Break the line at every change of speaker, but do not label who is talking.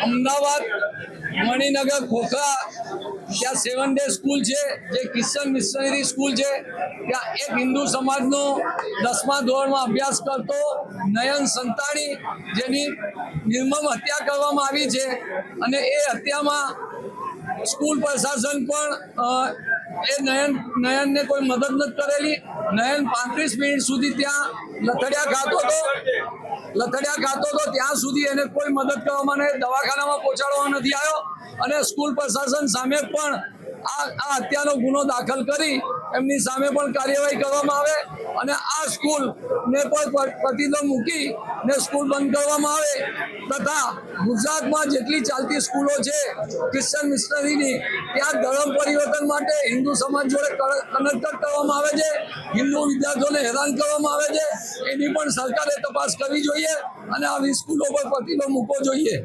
અમદાવાદ મણિનગર ખોખરા ત્યાં 7 day school છે, જે ક્રિશ્ચન મિશનરી સ્કૂલ છે. ત્યાં એક હિન્દુ સમાજનો 10મા ધોરણમાં અભ્યાસ કરતો નયન સંતાણી, જેની નિર્મમ હત્યા કરવામાં આવી છે. અને એ હત્યામાં સ્કૂલ પ્રશાસન પણ નયનને કોઈ મદદ નથી કરેલી. નયન 35 મિનિટ સુધી ત્યાં લથડિયા ખાતો હતો ત્યાં સુધી એને કોઈ મદદ કરવામાં નહીં, દવાખાનામાં પહોંચાડવામાં નથી આવ્યો. અને સ્કૂલ પ્રશાસન સામે પણ આ હત્યાનો ગુનો દાખલ કરી એમની સામે પણ કાર્યવાહી કરવામાં આવે અને આ સ્કૂલને પણ પ્રતિબંધ મૂકી ને સ્કૂલ બંધ કરવામાં આવે. તથા ગુજરાતમાં જેટલી ચાલતી સ્કૂલો છે ક્રિશ્ચન મિશનરીની, ત્યાં ધર્મ પરિવર્તન માટે હિન્દુ સમાજ જોડે કનેક્ટ કરવામાં આવે છે, હિન્દુ વિદ્યાર્થીઓને હેરાન કરવામાં આવે છે. એની પણ સરકારે તપાસ કરવી જોઈએ અને આવી સ્કૂલો પર પ્રતિબંધ મૂકવો જોઈએ.